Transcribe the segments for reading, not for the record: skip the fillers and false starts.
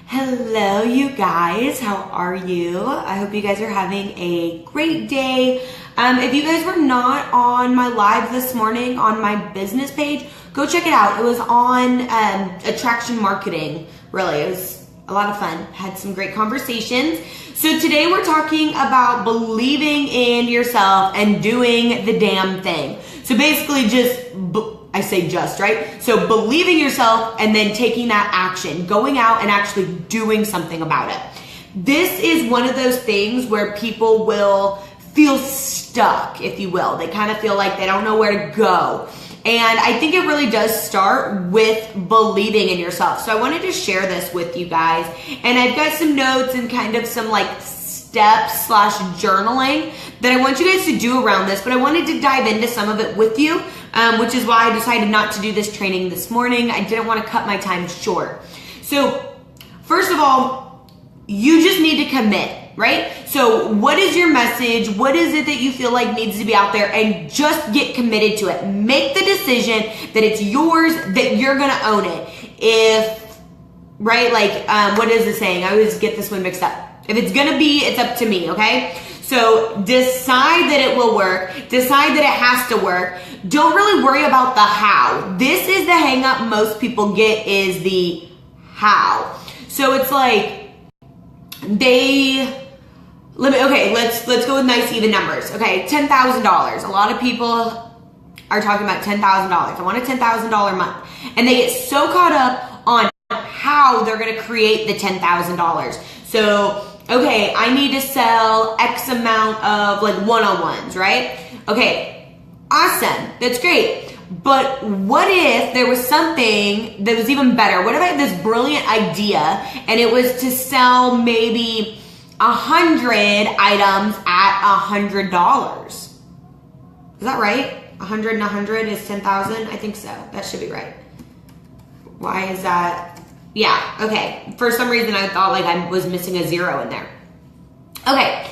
Hello, you guys. How are you? I hope you guys are having a great day. If you guys were not on my live this morning on my business page, go check it out. It was on attraction marketing. Really, it was a lot of fun. Had some great conversations. So today we're talking about believing in yourself and doing the damn thing. So basically I say just, right? So believing yourself and then taking that action, going out and actually doing something about it. This is one of those things where people will feel stuck, if you will. They kind of feel like they don't know where to go. And I think it really does start with believing in yourself. So I wanted to share this with you guys. And I've got some notes and kind of some like steps / journaling that I want you guys to do around this, but I wanted to dive into some of it with you, which is why I decided not to do this training this morning. I didn't want to cut my time short. So first of all, you just need to commit, right? So what is your message? What is it that you feel like needs to be out there? And just get committed to it. Make the decision that it's yours, that you're going to own it. Right? What is the saying? I always get this one mixed up. If it's going to be, it's up to me, okay? So decide that it will work. Decide that it has to work. Don't really worry about the how. This is the hang up most people get, is the how. So it's like let's go with nice even numbers. Okay, $10,000. A lot of people are talking about $10,000. I want a $10,000 month. And they get so caught up on how they're going to create the $10,000. So, okay, I need to sell X amount of one-on-ones, right? Okay, awesome. That's great. But what if there was something that was even better? What if I had this brilliant idea and it was to sell maybe 100 items at $100? Is that right? 100 and 100 is 10,000? I think so. That should be right. Why is that? Yeah, okay. For some reason I thought I was missing a zero in there. Okay,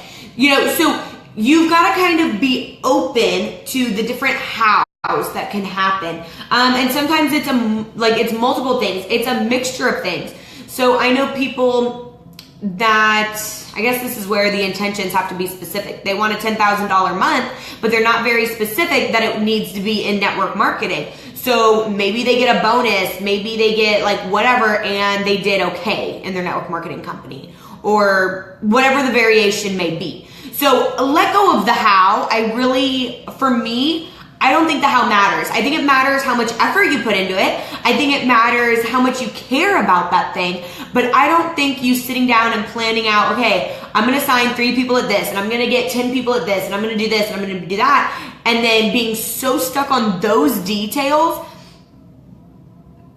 so you've got to kind of be open to the different hows that can happen. And sometimes it's multiple things. It's a mixture of things. So I know people that, I guess this is where the intentions have to be specific. They want a $10,000 month, but they're not very specific that it needs to be in network marketing. So maybe they get a bonus, maybe they get whatever, and they did okay in their network marketing company, or whatever the variation may be. So let go of the how. For me, I don't think the how matters. I think it matters how much effort you put into it. I think it matters how much you care about that thing. But I don't think you sitting down and planning out, okay, I'm going to sign 3 people at this, and I'm going to get 10 people at this, and I'm going to do this, and I'm going to do that. And then being so stuck on those details,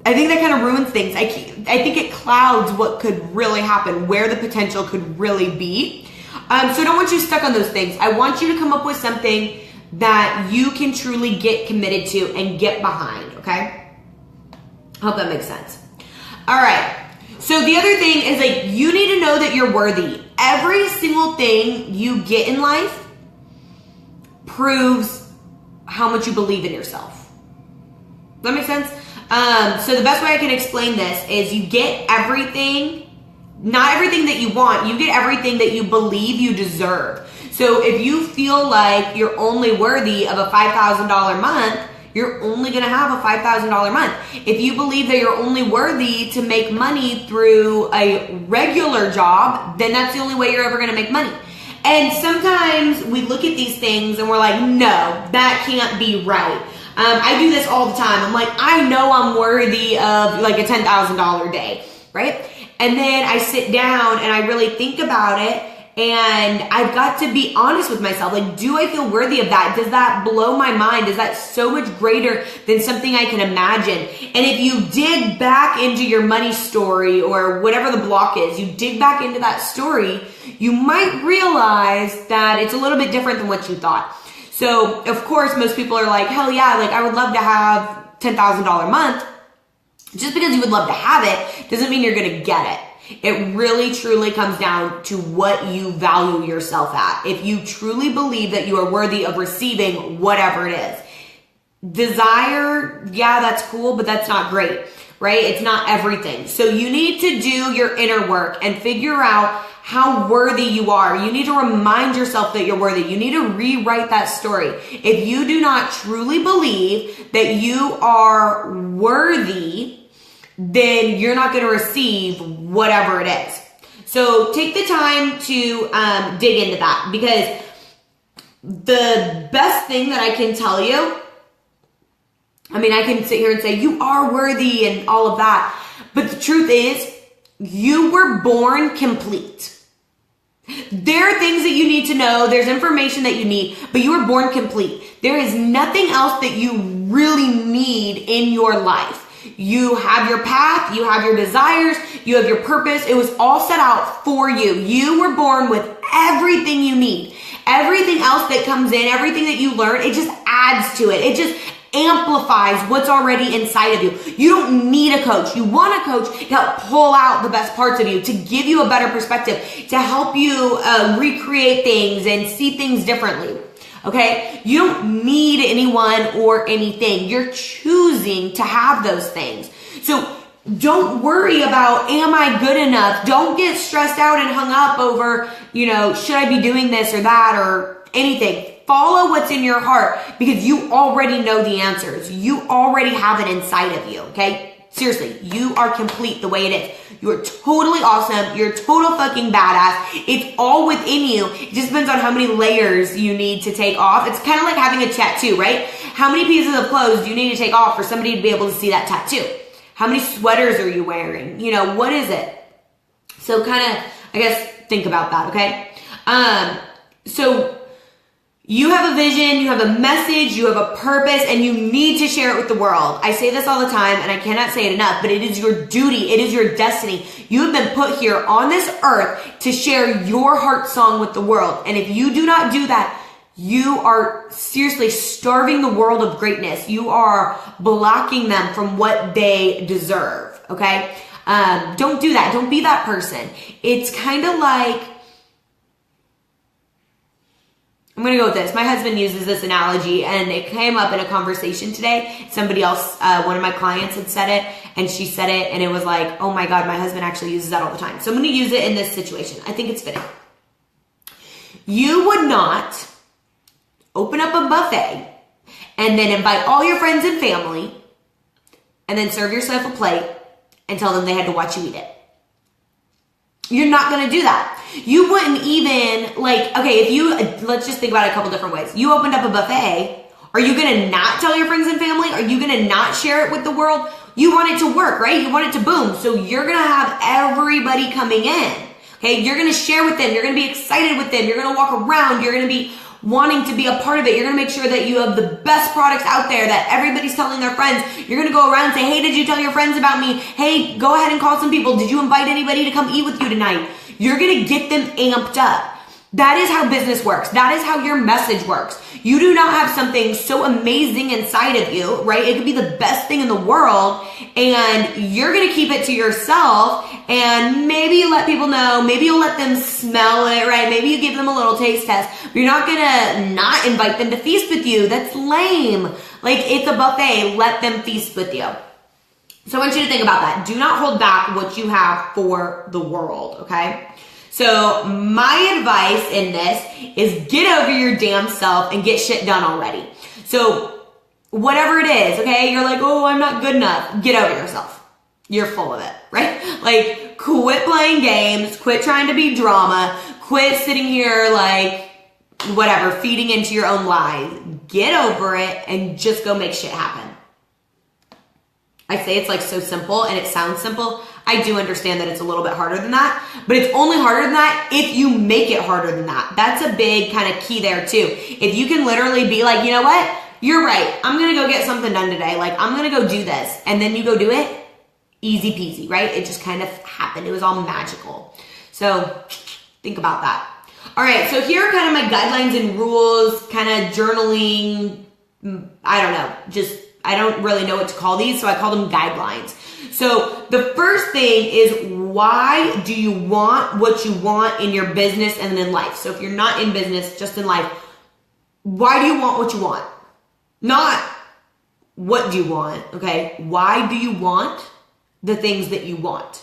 I think that kind of ruins things. I think it clouds what could really happen, where the potential could really be. So I don't want you stuck on those things. I want you to come up with something that you can truly get committed to and get behind, okay? I hope that makes sense. All right. So the other thing is you need to know that you're worthy. Every single thing you get in life proves how much you believe in yourself. Does that make sense? So the best way I can explain this is you get everything, not everything that you want, you get everything that you believe you deserve. So if you feel like you're only worthy of a $5,000 month, you're only going to have a $5,000 month. If you believe that you're only worthy to make money through a regular job, then that's the only way you're ever going to make money. And sometimes we look at these things and we're like, no, that can't be right. I do this all the time. I'm like, I know I'm worthy of a $10,000 day, right? And then I sit down and I really think about it, and I've got to be honest with myself. Do I feel worthy of that? Does that blow my mind? Is that so much greater than something I can imagine? And if you dig back into your money story or whatever the block is, you dig back into that story, you might realize that it's a little bit different than what you thought. So, of course, most people are like, hell yeah, I would love to have $10,000 a month. Just because you would love to have it doesn't mean you're going to get it. It really truly comes down to what you value yourself at. If you truly believe that you are worthy of receiving whatever it is. Desire, yeah, that's cool, but that's not great. right? It's not everything. So you need to do your inner work and figure out how worthy you are. You need to remind yourself that you're worthy. You need to rewrite that story. If you do not truly believe that you are worthy, then you're not going to receive whatever it is. So take the time to dig into that, because the best thing that I can tell you, I mean, I can sit here and say you are worthy and all of that, but the truth is you were born complete. There are things that you need to know. There's information that you need, but you were born complete. There is nothing else that you really need in your life. You have your path, you have your desires, you have your purpose. It was all set out for you. You were born with everything you need. Everything else that comes in, everything that you learn, it just adds to it. It just amplifies what's already inside of you. You don't need a coach. You want a coach to help pull out the best parts of you, to give you a better perspective, to help you recreate things and see things differently. Okay? You don't need anyone or anything. You're choosing to have those things. So don't worry about, am I good enough? Don't get stressed out and hung up over, should I be doing this or that or anything. Follow what's in your heart, because you already know the answers. You already have it inside of you, okay? Seriously, you are complete the way it is. You're totally awesome. You're a total fucking badass. It's all within you. It just depends on how many layers you need to take off. It's kind of like having a tattoo, right? How many pieces of clothes do you need to take off for somebody to be able to see that tattoo? How many sweaters are you wearing? What is it? So kind of, I guess, think about that, okay? So you have a vision, you have a message, you have a purpose, and you need to share it with the world. I say this all the time, and I cannot say it enough, but it is your duty. It is your destiny. You have been put here on this earth to share your heart song with the world. And if you do not do that, you are seriously starving the world of greatness. You are blocking them from what they deserve, okay? Don't do that. Don't be that person. It's kind of like, I'm going to go with this. My husband uses this analogy, and it came up in a conversation today. Somebody else, one of my clients had said it, and she said it, and it was like, oh my God, my husband actually uses that all the time. So I'm going to use it in this situation. I think it's fitting. You would not open up a buffet and then invite all your friends and family and then serve yourself a plate and tell them they had to watch you eat it. You're not going to do that. You wouldn't even, let's just think about it a couple different ways. You opened up a buffet. Are you going to not tell your friends and family? Are you going to not share it with the world? You want it to work, right? You want it to boom. So you're going to have everybody coming in. Okay. You're going to share with them. You're going to be excited with them. You're going to walk around. You're going to be wanting to be a part of it. You're going to make sure that you have the best products out there, that everybody's telling their friends. You're going to go around and say, hey, did you tell your friends about me? Hey, go ahead and call some people. Did you invite anybody to come eat with you tonight? You're going to get them amped up. That is how business works. That is how your message works. You do not have something so amazing inside of you, right? It could be the best thing in the world, and you're going to keep it to yourself, and maybe you let people know, maybe you'll let them smell it, right? Maybe you give them a little taste test, but you're not going to not invite them to feast with you. That's lame. Like, it's a buffet. Let them feast with you. So I want you to think about that. Do not hold back what you have for the world, okay? So my advice in this is get over your damn self and get shit done already. So whatever it is, okay, you're like, oh, I'm not good enough. Get over yourself. You're full of it, right? Like, quit playing games, quit trying to be drama, quit sitting here like, whatever, feeding into your own lies. Get over it and just go make shit happen. I say it's like so simple and it sounds simple. I do understand that it's a little bit harder than that, but it's only harder than that if you make it harder than that. That's a big kind of key there too. If you can literally be like, you know what? You're right. I'm going to go get something done today. Like, I'm going to go do this. And then you go do it. Easy peasy, right? It just kind of happened. It was all magical. So think about that. All right. So here are kind of my guidelines and rules, kind of journaling. I don't know. I don't really know what to call these, so I call them guidelines. So the first thing is, why do you want what you want in your business and in life? So if you're not in business, just in life, why do you want what you want? Not what do you want, okay? Why do you want the things that you want?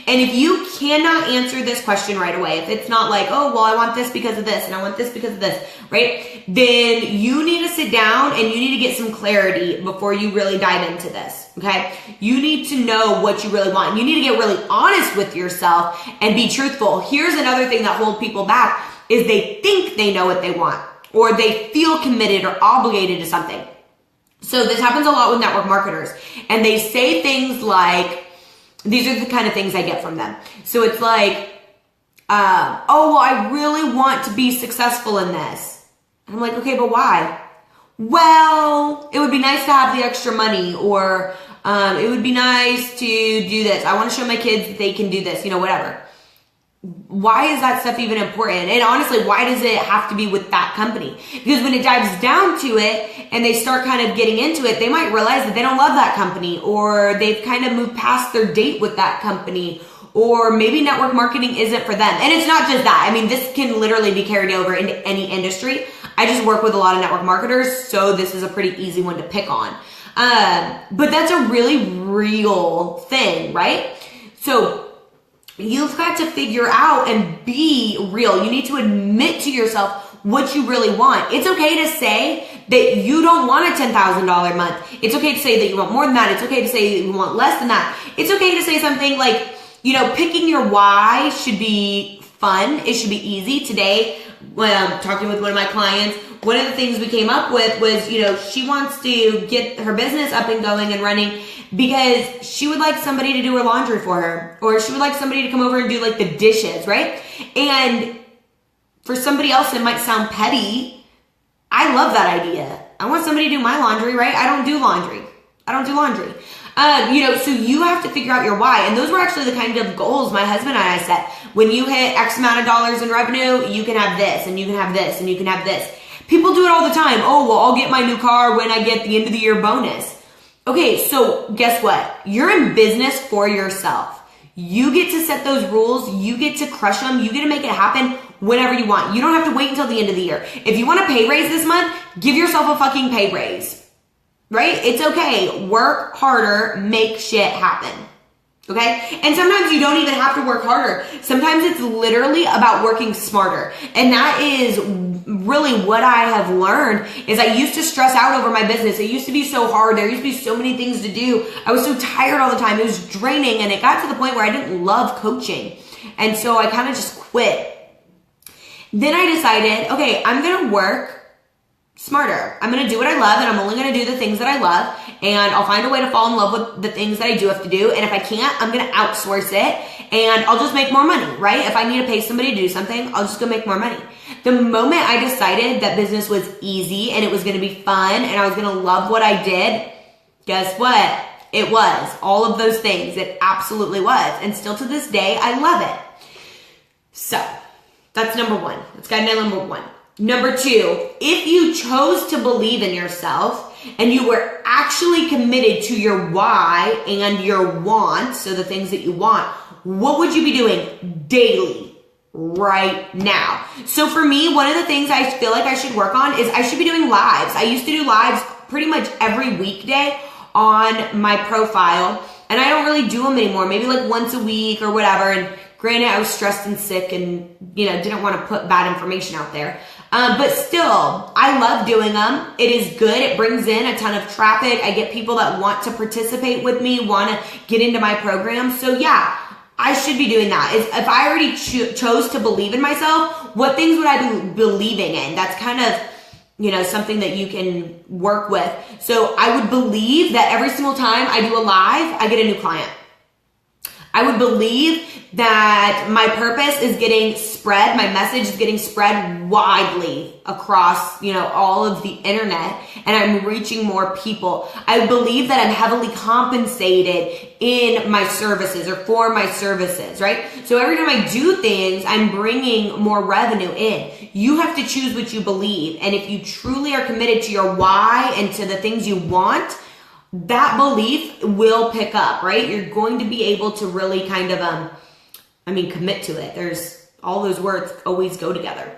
And if you cannot answer this question right away, if it's not like, oh, well, I want this because of this and I want this because of this, right? Then you need to sit down and you need to get some clarity before you really dive into this, okay? You need to know what you really want. You need to get really honest with yourself and be truthful. Here's another thing that holds people back is they think they know what they want or they feel committed or obligated to something. So this happens a lot with network marketers, and they say things like, these are the kind of things I get from them. So it's like, oh, well, I really want to be successful in this. And I'm like, okay, but why? Well, it would be nice to have the extra money, or it would be nice to do this. I want to show my kids that they can do this, whatever. Why is that stuff even important? And honestly, why does it have to be with that company? Because when it dives down to it and they start kind of getting into it, they might realize that they don't love that company, or they've kind of moved past their date with that company, or maybe network marketing isn't for them. And it's not just that. I mean, this can literally be carried over into any industry. I just work with a lot of network marketers, so this is a pretty easy one to pick on. But that's a really real thing, right? So you've got to figure out and be real. You need to admit to yourself what you really want. It's okay to say that you don't want a $10,000 month. It's okay to say that you want more than that. It's okay to say that you want less than that. It's okay to say something like, picking your why should be fun. It should be easy. Today, when I'm talking with one of my clients, one of the things we came up with was, she wants to get her business up and going and running because she would like somebody to do her laundry for her, or she would like somebody to come over and do like the dishes, right? And for somebody else, it might sound petty. I love that idea. I want somebody to do my laundry, right? I don't do laundry. So you have to figure out your why. And those were actually the kind of goals my husband and I set. When you hit X amount of dollars in revenue, you can have this, and you can have this, and you can have this. People do it all the time. Oh, well, I'll get my new car when I get the end of the year bonus. Okay, so guess what? You're in business for yourself. You get to set those rules. You get to crush them. You get to make it happen whenever you want. You don't have to wait until the end of the year. If you want a pay raise this month, give yourself a fucking pay raise, right? It's okay. Work harder, make shit happen. Okay? And sometimes you don't even have to work harder. Sometimes it's literally about working smarter. And that is really what I have learned is I used to stress out over my business. It used to be so hard. There used to be so many things to do. I was so tired all the time. It was draining, and it got to the point where I didn't love coaching. And so I kind of just quit. Then I decided, okay, I'm going to work smarter. I'm going to do what I love, and I'm only going to do the things that I love, and I'll find a way to fall in love with the things that I do have to do. And if I can't, I'm going to outsource it, and I'll just make more money, right? If I need to pay somebody to do something, I'll just go make more money. The moment I decided that business was easy and it was going to be fun and I was going to love what I did, guess what? It was. All of those things. It absolutely was. And still to this day, I love it. So that's number one. That's guide number one. Number two, if you chose to believe in yourself and you were actually committed to your why and your want, so the things that you want, what would you be doing daily right now? So for me, one of the things I feel like I should work on is I should be doing lives. I used to do lives pretty much every weekday on my profile, and I don't really do them anymore. Maybe like once a week or whatever. And granted, I was stressed and sick and, didn't want to put bad information out there. But still, I love doing them. It is good. It brings in a ton of traffic. I get people that want to participate with me, want to get into my program. So yeah, I should be doing that. If I already chose to believe in myself, what things would I be believing in? That's kind of, something that you can work with. So I would believe that every single time I do a live, I get a new client. I would believe that my purpose is getting spread, my message is getting spread widely across, all of the internet, and I'm reaching more people. I believe that I'm heavily compensated in my services or for my services, right? So every time I do things, I'm bringing more revenue in. You have to choose what you believe. And if you truly are committed to your why and to the things you want, that belief will pick up, right? You're going to be able to really kind of, commit to it. There's all those words always go together.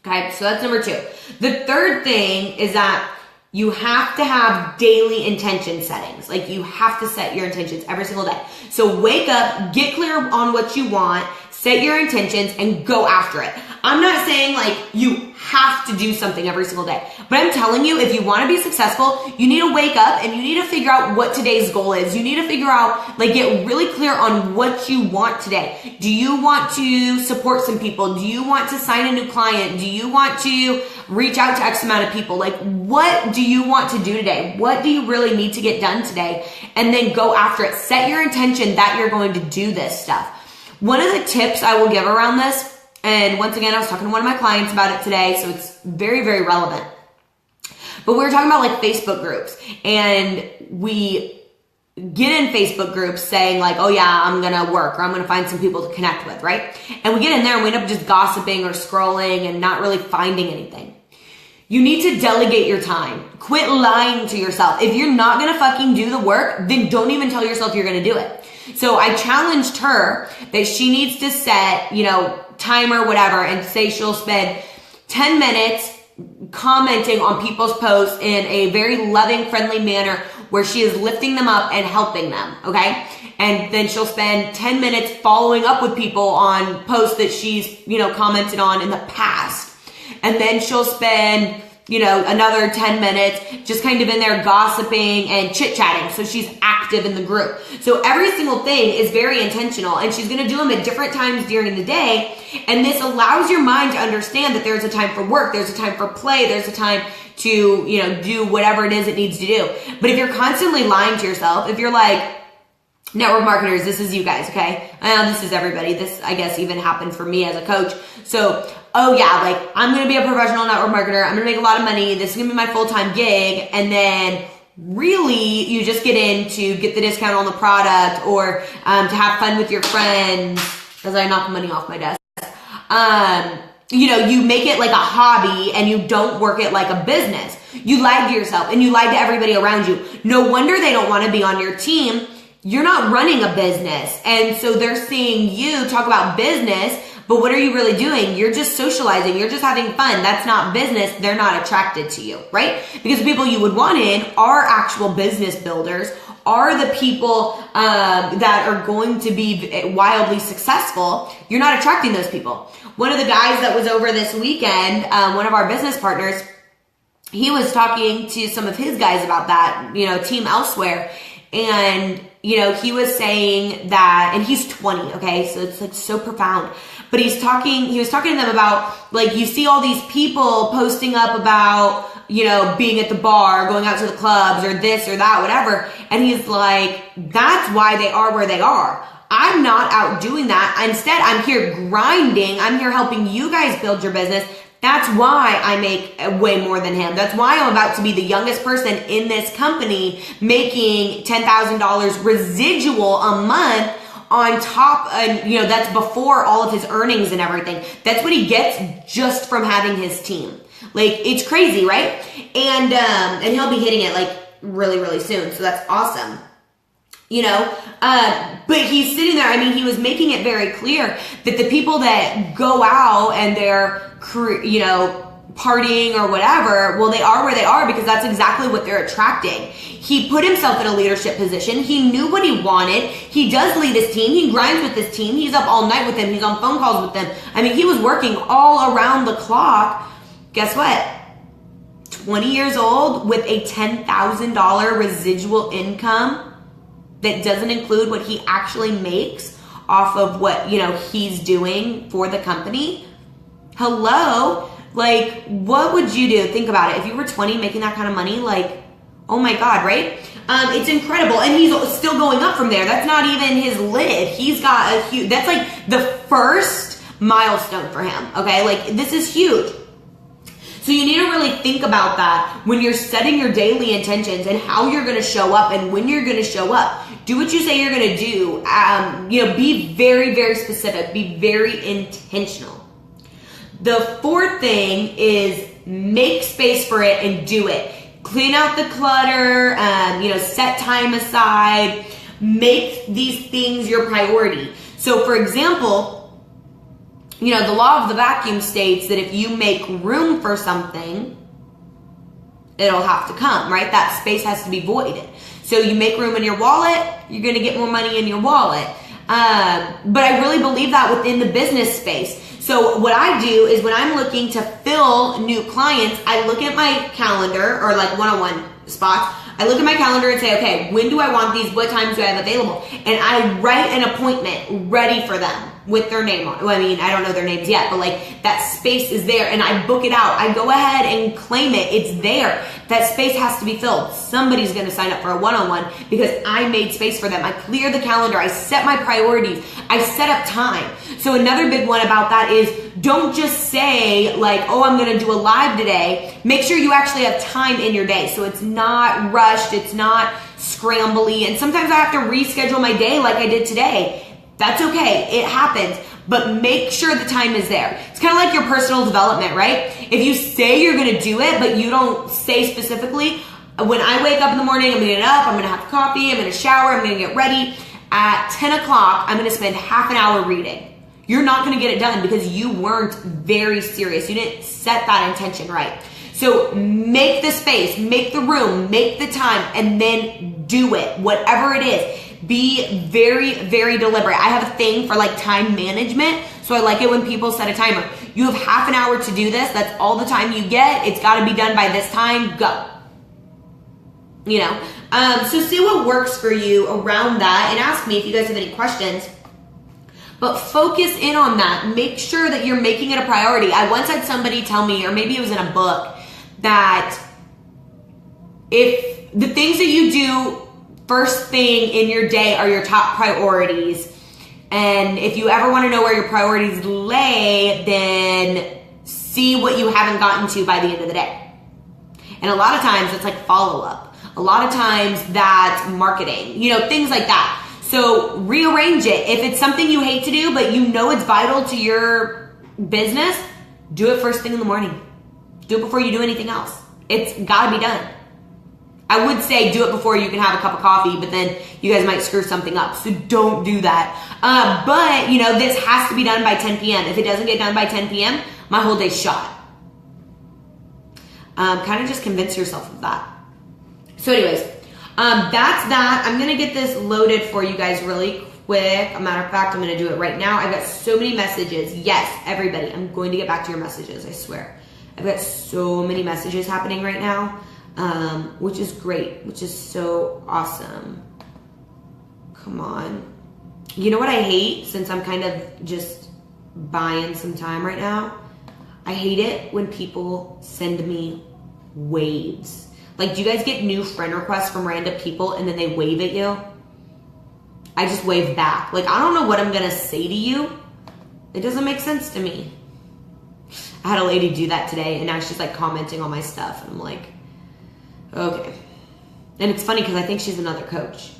Okay, so that's number two. The third thing is that You have to have daily intention settings. Like you have to set your intentions every single day. So wake up, get clear on what you want, set your intentions, and go after it. I'm not saying like you have to do something every single day, but I'm telling you, if you want to be successful, you need to wake up and you need to figure out what today's goal is. You need to figure out, like, get really clear on what you want today. Do you want to support some people? Do you want to sign a new client? Do you want to reach out to X amount of people? Like, what do you want to do today? What do you really need to get done today? And then go after it. Set your intention that you're going to do this stuff. One of the tips I will give around this, and once again, I was talking to one of my clients about it today, so it's very, very relevant. But we were talking about like Facebook groups, and we get in Facebook groups saying like, oh yeah, I'm going to work, or I'm going to find some people to connect with, right? And we get in there and we end up just gossiping or scrolling and not really finding anything. You need to delegate your time. Quit lying to yourself. If you're not going to fucking do the work, then don't even tell yourself you're going to do it. So I challenged her that she needs to set, timer, whatever, and say she'll spend 10 minutes commenting on people's posts in a very loving, friendly manner where she is lifting them up and helping them, okay? And then she'll spend 10 minutes following up with people on posts that she's, commented on in the past. And then she'll spend, another 10 minutes just kind of in there gossiping and chit-chatting. So she's active in the group. So every single thing is very intentional, and she's going to do them at different times during the day. And this allows your mind to understand that there's a time for work, there's a time for play, there's a time to, do whatever it is it needs to do. But if you're constantly lying to yourself, if you're like, network marketers, this is you guys, okay? This is everybody. This, I guess, even happened for me as a coach. So, oh yeah, like, I'm going to be a professional network marketer. I'm going to make a lot of money. This is going to be my full-time gig. And then really you just get in to get the discount on the product, or to have fun with your friends as I knock money off my desk. You make it like a hobby and you don't work it like a business. You lied to yourself and you lied to everybody around you. No wonder they don't want to be on your team. You're not running a business. And so they're seeing you talk about business, but what are you really doing? You're just socializing. You're just having fun. That's not business. They're not attracted to you, right? Because the people you would want in are actual business builders, are the people that are going to be wildly successful. You're not attracting those people. One of the guys that was over this weekend, one of our business partners, he was talking to some of his guys about that, team elsewhere. And, he was saying that, and he's 20, okay? So it's like so profound. But he was talking to them about, like, you see all these people posting up about, being at the bar, going out to the clubs, or this or that, whatever. And he's like, that's why they are where they are. I'm not out doing that. Instead, I'm here grinding. I'm here helping you guys build your business. That's why I make way more than him. That's why I'm about to be the youngest person in this company making $10,000 residual a month on top, and that's before all of his earnings and everything. That's what he gets just from having his team. Like, it's crazy, right? And he'll be hitting it like really, really soon. So that's awesome. But he's sitting there. I mean, he was making it very clear that the people that go out and they're, partying or whatever, well, they are where they are because that's exactly what they're attracting. He put himself in a leadership position. He knew what he wanted. He does lead his team. He grinds with his team. He's up all night with them. He's on phone calls with them. I mean, he was working all around the clock. Guess what? 20 years old with a $10,000 residual income that doesn't include what he actually makes off of what, he's doing for the company. Hello? Like, what would you do? Think about it. If you were 20 making that kind of money, like, oh my God, right? It's incredible. And he's still going up from there. That's not even his lid. He's got a huge, that's like the first milestone for him. Okay. Like, this is huge. So you need to really think about that when you're setting your daily intentions and how you're going to show up and when you're going to show up. Do what you say you're going to do. Be very, very specific. Be very intentional. The fourth thing is make space for it and do it. Clean out the clutter, set time aside, make these things your priority. So for example, the law of the vacuum states that if you make room for something, it'll have to come, right? That space has to be voided. So you make room in your wallet, you're going to get more money in your wallet. But I really believe that within the business space. So what I do is when I'm looking to fill new clients, I look at my calendar, or like one-on-one spots. I look at my calendar and say, okay, when do I want these? What times do I have available? And I write an appointment ready for them with their name on. Well, I mean, I don't know their names yet, but like that space is there and I book it out. I go ahead and claim it. It's there. That space has to be filled. Somebody's going to sign up for a one-on-one because I made space for them. I clear the calendar. I set my priorities. I set up time. So another big one about that is don't just say like, oh, I'm going to do a live today. Make sure you actually have time in your day. So it's not rushed. It's not scrambly. And sometimes I have to reschedule my day like I did today. That's okay. It happens. But make sure the time is there. It's kind of like your personal development, right? If you say you're going to do it, but you don't say specifically, when I wake up in the morning, I'm going to get up, I'm going to have coffee, I'm going to shower, I'm going to get ready. At 10 o'clock, I'm going to spend half an hour reading. You're not going to get it done because you weren't very serious. You didn't set that intention right. So make the space, make the room, make the time, and then do it, whatever it is. Be very, very deliberate. I have a thing for like time management. So I like it when people set a timer. You have half an hour to do this. That's all the time you get. It's got to be done by this time. Go. You know, so see what works for you around that and ask me if you guys have any questions. But focus in on that. Make sure that you're making it a priority. I once had somebody tell me, or maybe it was in a book, that if the things that you do first thing in your day are your top priorities, and if you ever want to know where your priorities lay, then see what you haven't gotten to by the end of the day. And a lot of times it's like follow-up. A lot of times that's marketing, you know, things like that. So rearrange it. If it's something you hate to do, but you know it's vital to your business, do it first thing in the morning. Do it before you do anything else. It's got to be done. I would say do it before you can have a cup of coffee, but then you guys might screw something up. So don't do that. But, you know, this has to be done by 10 p.m. If it doesn't get done by 10 p.m., my whole day's shot. Kind of just convince yourself of that. So anyways, that's that. I'm going to get this loaded for you guys really quick. A matter of fact, I'm going to do it right now. I've got so many messages. Yes, everybody, I'm going to get back to your messages, I swear. I've got so many messages happening right now. Which is great, which is so awesome. Come on. You know what I hate, since I'm kind of just buying some time right now? I hate it when people send me waves. Like, do you guys get new friend requests from random people and then they wave at you? I just wave back. Like, I don't know what I'm going to say to you. It doesn't make sense to me. I had a lady do that today, and now she's like commenting on my stuff, and I'm like, okay. And it's funny because I think she's another coach.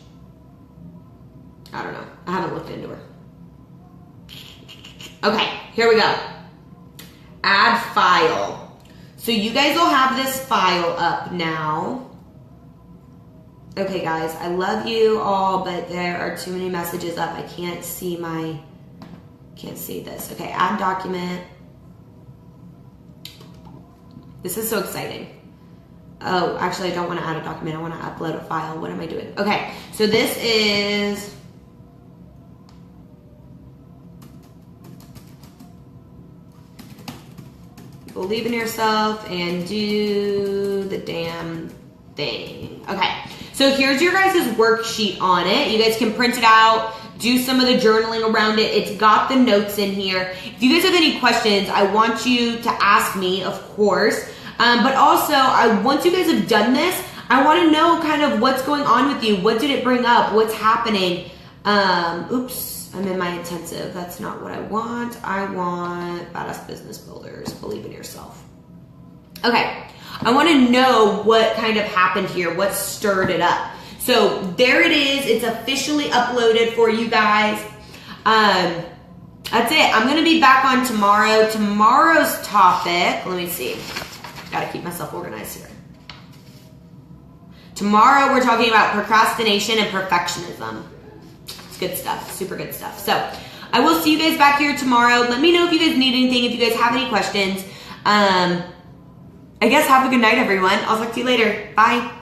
I don't know. I haven't looked into her. Okay, here we go. Add file. So you guys will have this file up now. Okay, guys, I love you all, but there are too many messages up. I can't see this. Okay, add document. This is so exciting. Oh, actually, I don't want to add a document. I want to upload a file. What am I doing? Okay, so this is... Believe in yourself and do the damn thing. Okay, so here's your guys' worksheet on it. You guys can print it out, do some of the journaling around it. It's got the notes in here. If you guys have any questions, I want you to ask me, of course. But also, once you guys have done this, I want to know kind of what's going on with you. What did it bring up? What's happening? Oops, I'm in my intensive. That's not what I want. I want Badass Business Builders. Believe in yourself. Okay, I want to know what kind of happened here. What stirred it up? So there it is. It's officially uploaded for you guys. That's it. I'm going to be back on tomorrow. Tomorrow's topic, let me see. Got to keep myself organized here. Tomorrow we're talking about procrastination and perfectionism. It's good stuff. Super good stuff. So I will see you guys back here tomorrow. Let me know if you guys need anything, if you guys have any questions. I guess have a good night, everyone. I'll talk to you later. Bye.